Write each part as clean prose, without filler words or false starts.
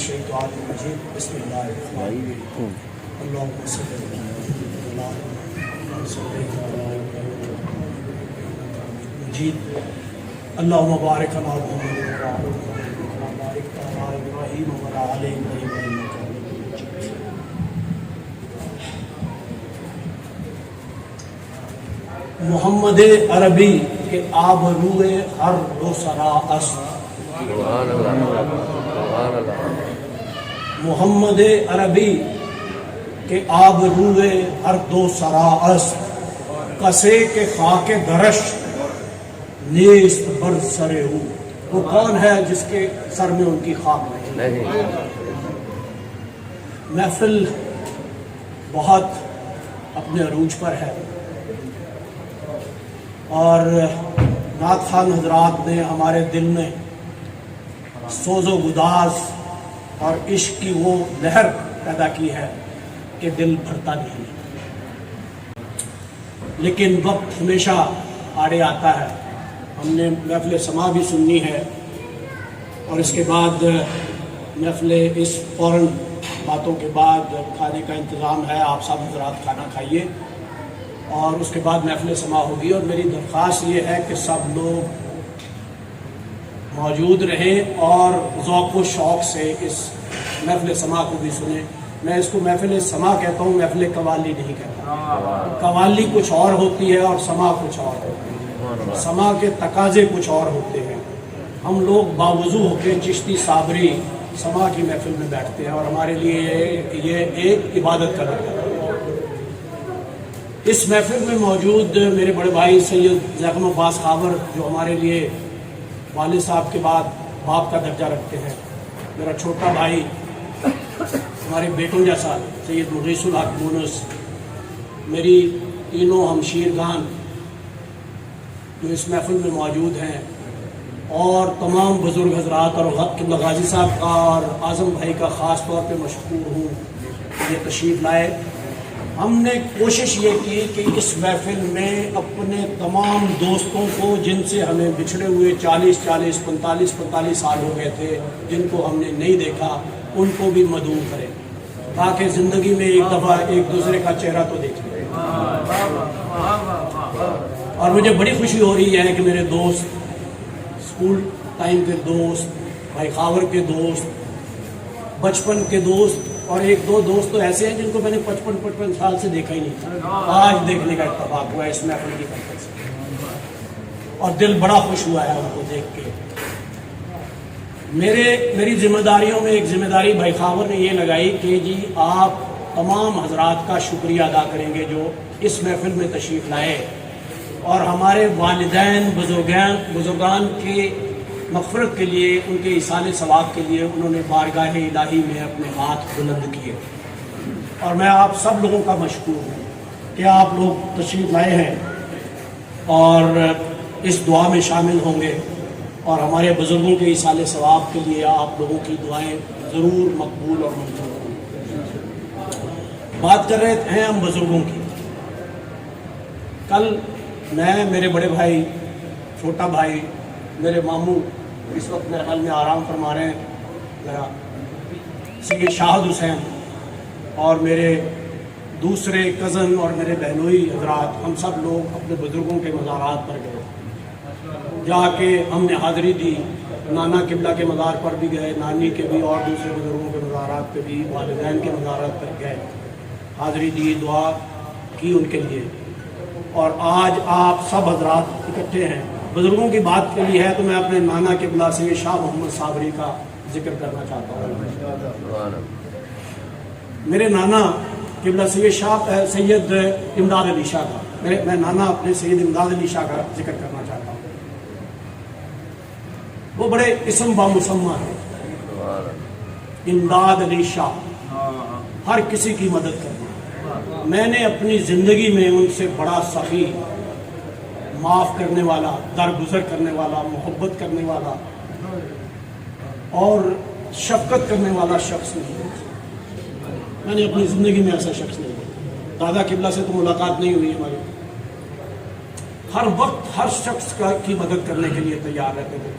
الشیطان الرجیم بسم اللہ الرحمن الرحیم اللہم صلی اللہ مجید اللہم بارک علی محمد وعلی ابراہیم وعلی آل ابراہیم محمد عربی کے آبروئے ہر دو سرا است محمد عربی کے آبروئے ہر دو سرا است کسے کے خاک درش نیست بر سرے ہوں. وہ کون ہے جس کے سر میں ان کی خاک نہیں؟ محفل بہت اپنے عروج پر ہے اور نعت خوان حضرات نے ہمارے دل میں سوز و گداز اور عشق کی وہ لہر پیدا کی ہے کہ دل بھرتا نہیں. لیکن وقت ہمیشہ آڑے آتا ہے. ہم نے محفل سما بھی سننی ہے اور اس کے بعد محفل اس فوراً باتوں کے بعد کھانے کا انتظام ہے. آپ سب حضرات کھانا کھائیے اور اس کے بعد محفل سما ہوگی. اور میری درخواست یہ ہے کہ سب لوگ موجود رہیں اور ذوق و شوق سے اس محفل سما کو بھی سنیں. میں اس کو محفل سما کہتا ہوں, محفل قوالی نہیں کہتا. قوالی کچھ اور ہوتی ہے اور سما کچھ اور ہوتی ہے. سما کے تقاضے کچھ اور ہوتے ہیں. ہم لوگ باوضو ہو کے چشتی صابری سما کی محفل میں بیٹھتے ہیں اور ہمارے لیے یہ ایک عبادت کا لگتا ہے. اس محفل میں موجود میرے بڑے بھائی سید زیغم عباس خاور جو ہمارے لیے والد صاحب کے بعد باپ کا درجہ رکھتے ہیں. میرا چھوٹا بھائی ہمارے بیٹوں جیسا سید مغیث الحق مونس, میری تینوں ہمشیر گان جو اس محفل میں موجود ہیں, اور تمام بزرگ حضرات اور قبلہ غازی صاحب کا اور اعظم بھائی کا خاص طور پہ مشکور ہوں یہ تشریف لائے. ہم نے کوشش یہ کی کہ اس محفل میں اپنے تمام دوستوں کو جن سے ہمیں بچھڑے ہوئے 45 سال ہو گئے تھے, جن کو ہم نے نہیں دیکھا, ان کو بھی مدعو کریں تاکہ زندگی میں ایک دفعہ ایک دوسرے کا چہرہ تو دیکھ لیں. اور مجھے بڑی خوشی ہو رہی ہے کہ میرے دوست, اسکول ٹائم کے دوست, بھائی خاور کے دوست, بچپن کے دوست, اور ایک دو دوست تو ایسے ہیں جن کو میں نے 55 سال سے دیکھا ہی نہیں تھا, آج دیکھنے کا اتفاق ہوا ہے اس محفل کی برکت سے, اور دل بڑا خوش ہوا ہے ان کو دیکھ کے. میری ذمہ داریوں میں ایک ذمہ داری بھائی خاور نے یہ لگائی کہ جی آپ تمام حضرات کا شکریہ ادا کریں گے جو اس محفل میں تشریف لائے اور ہمارے والدین بزرگان کے مغفرت کے لیے, ان کے ایصال ثواب کے لیے انہوں نے بارگاہ الہی میں اپنے ہاتھ بلند کیے. اور میں آپ سب لوگوں کا مشکور ہوں کہ آپ لوگ تشریف لائے ہیں اور اس دعا میں شامل ہوں گے, اور ہمارے بزرگوں کے ایصال ثواب کے لیے آپ لوگوں کی دعائیں ضرور مقبول اور منظور ہوں. بات کر رہے ہیں ہم بزرگوں کی. کل میں, میرے بڑے بھائی, چھوٹا بھائی, میرے ماموں اس وقت میرے حال میں آرام فرما رہے ہیں, سید شاہد حسین, اور میرے دوسرے کزن اور میرے بہنوئی حضرات, ہم سب لوگ اپنے بزرگوں کے مزارات پر گئے. جا کے ہم نے حاضری دی. نانا قبلہ کے مزار پر بھی گئے, نانی کے بھی, اور دوسرے بزرگوں کے مزارات پہ بھی, والدین کے مزارات پر گئے, حاضری دی, دعا کی ان کے لیے. اور آج آپ سب حضرات اکٹھے ہیں. بزرگوں کی بات کے لیے ہے تو میں اپنے نانا قبلہ سید شاہ محمد صابری کا ذکر کرنا چاہتا ہوں. میرے نانا قبلہ سید امداد علی شاہ کا, میں نانا اپنے سید امداد علی شاہ کا ذکر کرنا چاہتا ہوں. وہ بڑے اسم بامسمہ ہیں. امداد علی شاہ, ہر کسی کی مدد کرنا. میں نے اپنی زندگی میں ان سے بڑا سخی, معاف کرنے والا, درگزر کرنے والا, محبت کرنے والا اور شفقت کرنے والا شخص نہیں. میں نے اپنی زندگی میں ایسا شخص نہیں. دادا قبلہ سے تو ملاقات نہیں ہوئی ہماری. ہر وقت ہر شخص کی مدد کرنے کے لیے تیار رہتے تھے,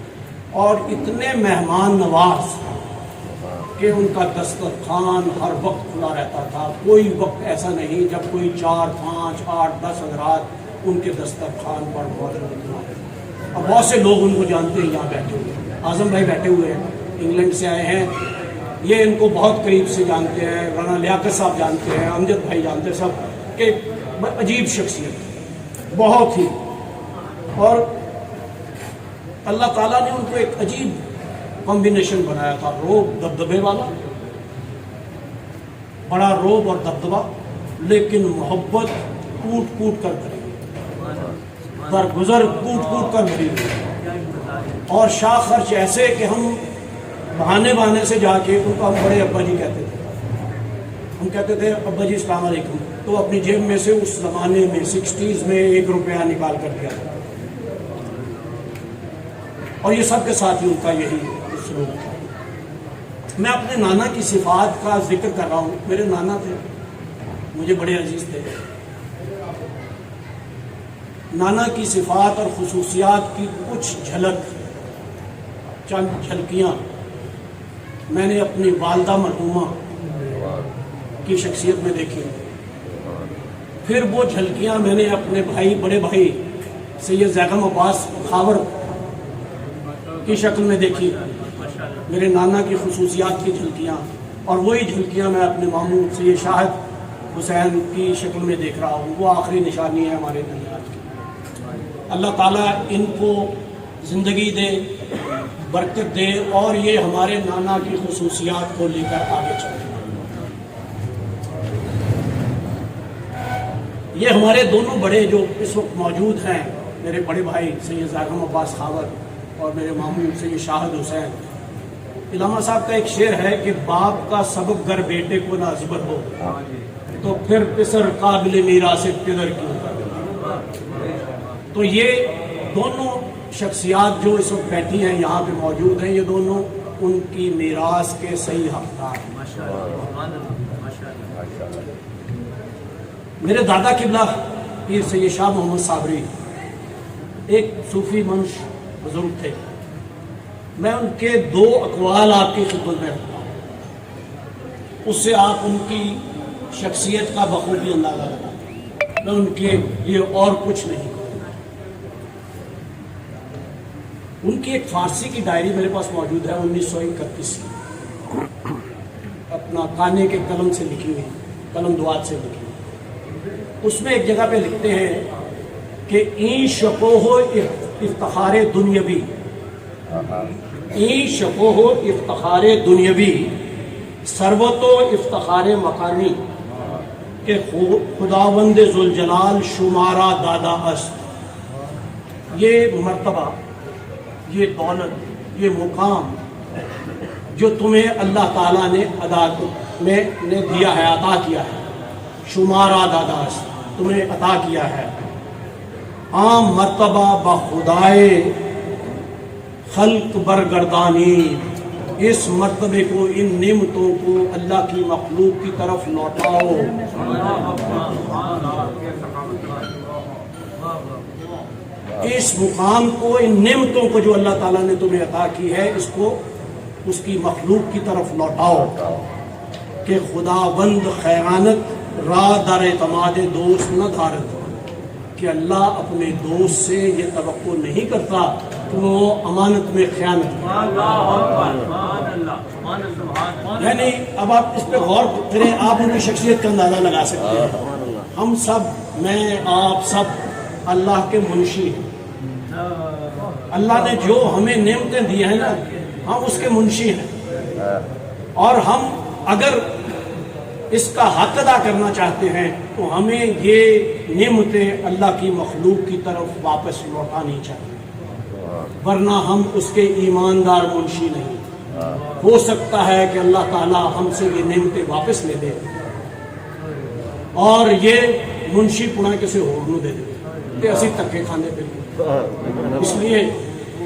اور اتنے مہمان نواز کہ ان کا دسترخوان ہر وقت کھلا رہتا تھا. کوئی وقت ایسا نہیں جب کوئی 4 5 8 10 حضرات ان کے دسترخوان پر موجود نہ ہو. اور بہت سے لوگ ان کو جانتے ہیں. یہاں بیٹھے ہوئے اعظم بھائی بیٹھے ہوئے ہیں, انگلینڈ سے آئے ہیں, یہ ان کو بہت قریب سے جانتے ہیں. رانا لیاقت صاحب جانتے ہیں, امجد بھائی جانتے ہیں, سب کہ عجیب شخصیت بہت ہی. اور اللہ تعالیٰ نے ان کو ایک عجیب کمبینیشن بنایا تھا, روب دبدبے والا, بڑا روب اور دبدبا, لیکن محبت کوٹ کوٹ کر بھری, درگزر کوٹ کوٹ کر بھری, اور شاہ خرچ ایسے کہ ہم بہانے سے جا کے ان کو ہم بڑے ابا جی کہتے تھے. ہم کہتے تھے ابا جی السلام علیکم, تو اپنی جیب میں سے اس زمانے میں 60s میں 1 روپیہ نکال کر دیا تھا. اور یہ سب کے ساتھ ہی ان کا یہی سلوک تھا. میں اپنے نانا کی صفات کا ذکر کر رہا ہوں. میرے نانا تھے, مجھے بڑے عزیز تھے. نانا کی صفات اور خصوصیات کی کچھ جھلک, چند جھلکیاں میں نے اپنی والدہ مرحومہ کی شخصیت میں دیکھی. پھر وہ جھلکیاں میں نے اپنے بھائی, بڑے بھائی سید زیغم عباس خاور کی شکل میں دیکھی, میرے نانا کی خصوصیات کی جھلکیاں. اور وہی جھلکیاں میں اپنے ماموں سید شاہد حسین کی شکل میں دیکھ رہا ہوں. وہ آخری نشانی ہے ہمارے دنیا کی. اللہ تعالیٰ ان کو زندگی دے, برکت دے, اور یہ ہمارے نانا کی خصوصیات کو لے کر آگے چلے. یہ ہمارے دونوں بڑے جو اس وقت موجود ہیں, میرے بڑے بھائی سید زیغم عباس خاور اور میرے ماموں سید شاہد حسین. علامہ صاحب کا ایک شعر ہے کہ باپ کا سبق گر بیٹے کو نہ زبر ہو, تو پھر پسر قابل میراث پدر کیوں کر. تو یہ دونوں شخصیات جو اس وقت بیٹھی ہیں یہاں پہ موجود ہیں, یہ دونوں ان کی میراث کے صحیح حقدار ہیں. میرے دادا قبلہ پیر سید شاہ محمد صابری ایک صوفی منش بزرگ تھے. میں ان کے 2 اقوال آپ کی خدمت میں رکھتا ہوں, اس سے آپ ان کی شخصیت کا بخوبی اندازہ لگا. میں ان کے لیے اور کچھ نہیں کروں. ان کی ایک فارسی کی ڈائری میرے پاس موجود ہے 1931 کی, اپنا کانے کے قلم سے لکھی ہوئی, قلم دوات سے لکھی ہوئی. اس میں ایک جگہ پہ لکھتے ہیں کہ این شکو ہو افتخار دنیاوی, این شکو ہو افتخار دنیاوی, ثروت و افتخار مکانی, کہ خداوند ذوالجلال شمارا دادا است. یہ مرتبہ, یہ دولت, یہ مقام جو تمہیں اللہ تعالیٰ نے دیا ہے, عطا کیا ہے, شمارا دادا است, تمہیں عطا کیا ہے. عام مرتبہ بخدائے خلق برگردانی, اس مرتبے کو, ان نعمتوں کو اللہ کی مخلوق کی طرف لوٹاؤ. اس مقام کو, ان نعمتوں کو جو اللہ تعالیٰ نے تمہیں عطا کی ہے, اس کو اس کی مخلوق کی طرف لوٹاؤ. کہ خداوند خیرانت را در اعتماد دوست نہ دھارت, کہ اللہ اپنے دوست سے یہ توقع نہیں کرتا کہ وہ امانت میں خیانت کرے. یعنی اب آپ اس پہ غور کریں, آپ ان کی شخصیت کا اندازہ لگا سکتے ہیں. ہم سب, میں, آپ سب اللہ کے منشی ہیں. اللہ نے جو ہمیں نعمتیں دی ہیں نا, ہم اس کے منشی ہیں. اور ہم اگر اس کا حق ادا کرنا چاہتے ہیں تو ہمیں یہ نعمتیں اللہ کی مخلوق کی طرف واپس لوٹانی چاہیے, ورنہ ہم اس کے ایماندار منشی نہیں. ہو سکتا ہے کہ اللہ تعالیٰ ہم سے یہ نعمتیں واپس لے دے اور یہ منشی پڑا کسی اور نو دے دے, کہ اسی تکے کھانے پہ. اس لیے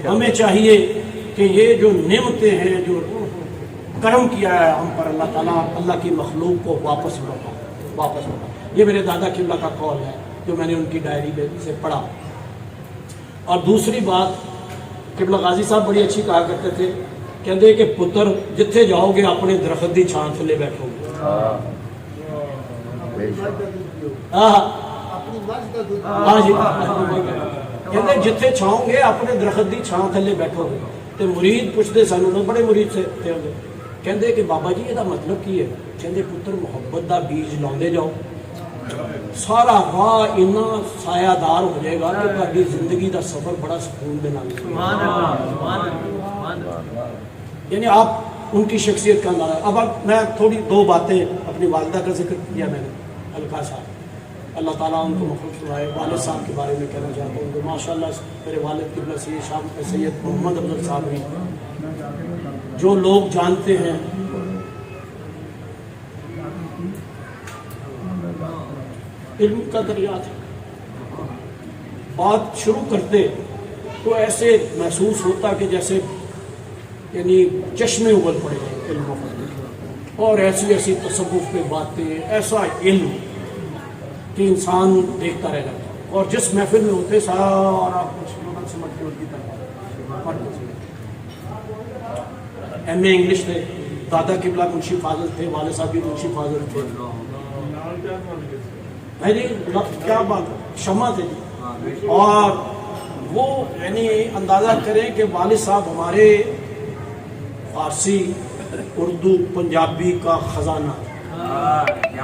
ہمیں چاہیے کہ یہ جو نعمتیں ہیں, جو کرم کیا ہے ہم پر اللہ تعالیٰ, اللہ کی مخلوق کو واپس لوٹا. یہ میرے دادا قبلہ کا قول ہے جو میں نے ان کی ڈائری سے پڑھا. اور دوسری بات, قبلہ غازی صاحب بڑی اچھی کہا کرتے تھے کہندے کہ پتر جتھے جاؤ گے اپنے درخت دی چھاں تھلے بیٹھو گے. ہاں جی کہندے جتھے چھاؤں گے اپنے درخت دی چھاں تھلے بیٹھو گے. تے مرید پوچھتے سانوں بڑے مرید سے تھے کہندے کہ بابا جی یہ مطلب کی ہے؟ کہندے پتر محبت دا بیج لاؤندے جاؤ سارا راہ اتنا سایہ دار ہو جائے گا کہ تہاڈی زندگی دا سفر بڑا سکون دے نال یعنی آپ ان کی شخصیت کا اندازہ. اب میں تھوڑی دو باتیں اپنی والدہ کا ذکر کیا میں نے ہلکا سا, اللہ تعالیٰ ان کو مخلوق فرمائے. والد صاحب کے بارے میں کہنا چاہتا ہوں کہ ماشاء اللہ میرے والد قبلہ سید محمد افضل صاحب بھی جو لوگ جانتے ہیں علم کا دریا تھا. بات شروع کرتے تو ایسے محسوس ہوتا کہ جیسے یعنی چشمے ابل پڑے ہیں علم و فضل کے, اور ایسی ایسی تصوف پہ باتیں, ایسا علم کہ انسان دیکھتا رہ جاتا. اور جس محفل میں ہوتے سارا کچھ سمجھ کے ان کی طرف. ایم اے انگلش تھے, دادا قبلہ منشی فاضل تھے, والد صاحب بھی منشی فاضل تھے. کیا بات شمع تھے جی. اور وہ یعنی اندازہ کریں کہ والد صاحب ہمارے فارسی اردو پنجابی کا خزانہ,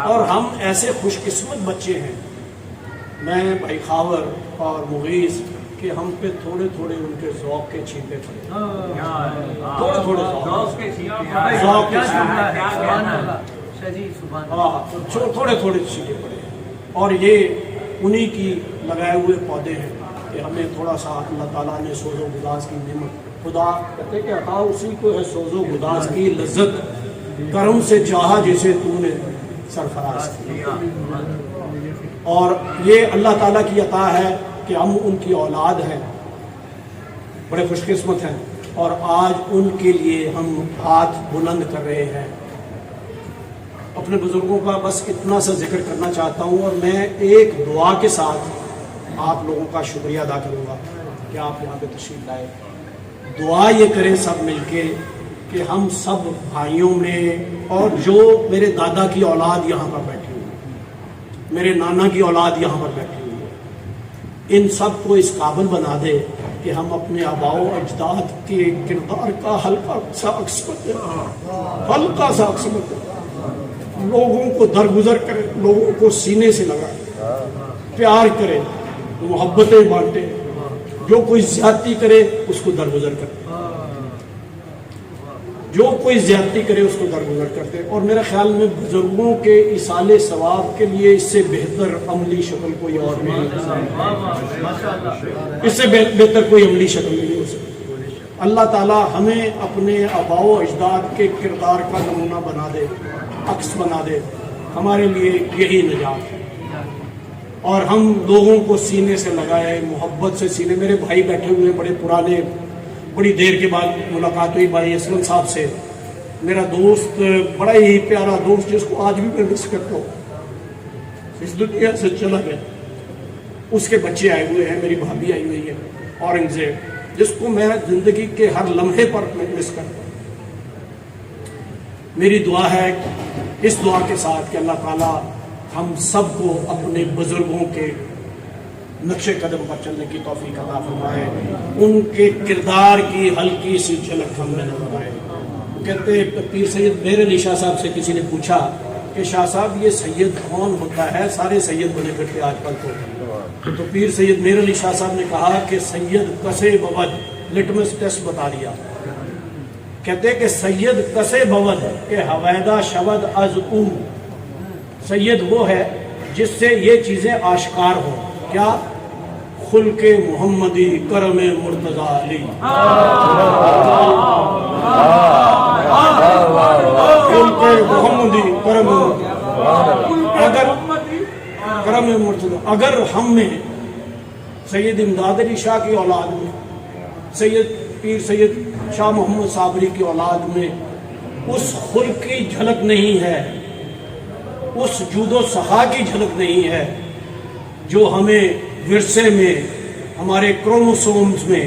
اور ہم ایسے خوش قسمت بچے ہیں میں بھائی خاور اور مغیث کہ ہم پہ تھوڑے تھوڑے ان کے ذوق کے چھینٹے پڑے, تھوڑے تھوڑے ذوق کے تھوڑے تھوڑے چھینٹے پڑے. اور یہ انہی کی لگائے ہوئے پودے ہیں کہ ہمیں تھوڑا سا اللہ تعالیٰ نے سوز و گداز کی نعمت, خدا کہتے کہ عطا اسی کو ہے سوز و گداز کی لذت, کرم سے چاہا جسے تو نے سرفراز کیا. اور یہ اللہ تعالیٰ کی عطا ہے کہ ہم ان کی اولاد ہیں, بڑے خوش قسمت ہیں. اور آج ان کے لیے ہم ہاتھ بلند کر رہے ہیں. اپنے بزرگوں کا بس اتنا سا ذکر کرنا چاہتا ہوں, اور میں ایک دعا کے ساتھ آپ لوگوں کا شکریہ ادا کروں گا کہ آپ یہاں پہ تشریف لائے. دعا یہ کریں سب مل کے کہ ہم سب بھائیوں میں, اور جو میرے دادا کی اولاد یہاں پر بیٹھی ہوئی, میرے نانا کی اولاد یہاں پر بیٹھی ہوئی ہے, ان سب کو اس قابل بنا دے کہ ہم اپنے آباء و اجداد کے کردار کا ہلکا سا عکس کرتے, ہلکا سا عکس کرتے, لوگوں کو درگزر کرے, لوگوں کو سینے سے لگائے, پیار کرے, محبتیں بانٹے, جو کوئی زیادتی کرے اس کو درگزر کرے, جو کوئی زیادتی کرے اس کو درگزر کرتے. اور میرے خیال میں بزرگوں کے ایصال ثواب کے لیے اس سے بہتر عملی شکل کوئی اور نہیں, اس سے بہتر کوئی عملی شکل نہیں ہو سکتی. اللہ تعالیٰ ہمیں اپنے آباء و اجداد کے کردار کا نمونہ بنا دے, عکس بنا دے. ہمارے لیے یہی نجات ہے. اور ہم لوگوں کو سینے سے لگائے, محبت سے سینے. میرے بھائی بیٹھے ہوئے بڑے پرانے, بڑی دیر کے بعد ملاقات ہوئی بھائی اسلم صاحب سے, میرا دوست, بڑا ہی پیارا دوست جس کو آج بھی میں مس کرتا ہوں, اس دنیا سے چلا گیا. اس کے بچے آئے ہوئے ہیں, میری بھابھی آئی ہوئی ہے اورنگزیب, جس کو میں زندگی کے ہر لمحے پر مس کرتا ہوں. میری دعا ہے اس دعا کے ساتھ کہ اللہ تعالیٰ ہم سب کو اپنے بزرگوں کے نقش قدم پر چلنے کی توفیق عطا فرمائے, ان کے کردار کی ہلکی سی جھلک ہم میں نظر آئے. کہتے پیر سید میر علی شاہ صاحب سے کسی نے پوچھا کہ شاہ صاحب یہ سید کون ہوتا ہے, سارے سید بنے کرتے آج کل تو پیر سید میر علی شاہ صاحب نے کہا کہ سید کسے بود, لٹمس ٹیسٹ بتا دیا. کہتے کہ سید کسے بود کہ حویدہ شود از او, سید وہ ہے جس سے یہ چیزیں آشکار ہوں. کیا؟ خلق محمدی کرم مرتضی علی, خلق محمدی کرم مرتضی. اگر ہم نے سید امداد علی شاہ کی اولاد میں, سید پیر سید شاہ محمد صابری کی اولاد میں اس خلق کی جھلک نہیں ہے, اس جود و سخا کی جھلک نہیں ہے جو ہمیں ورثے میں, ہمارے کروموسومز میں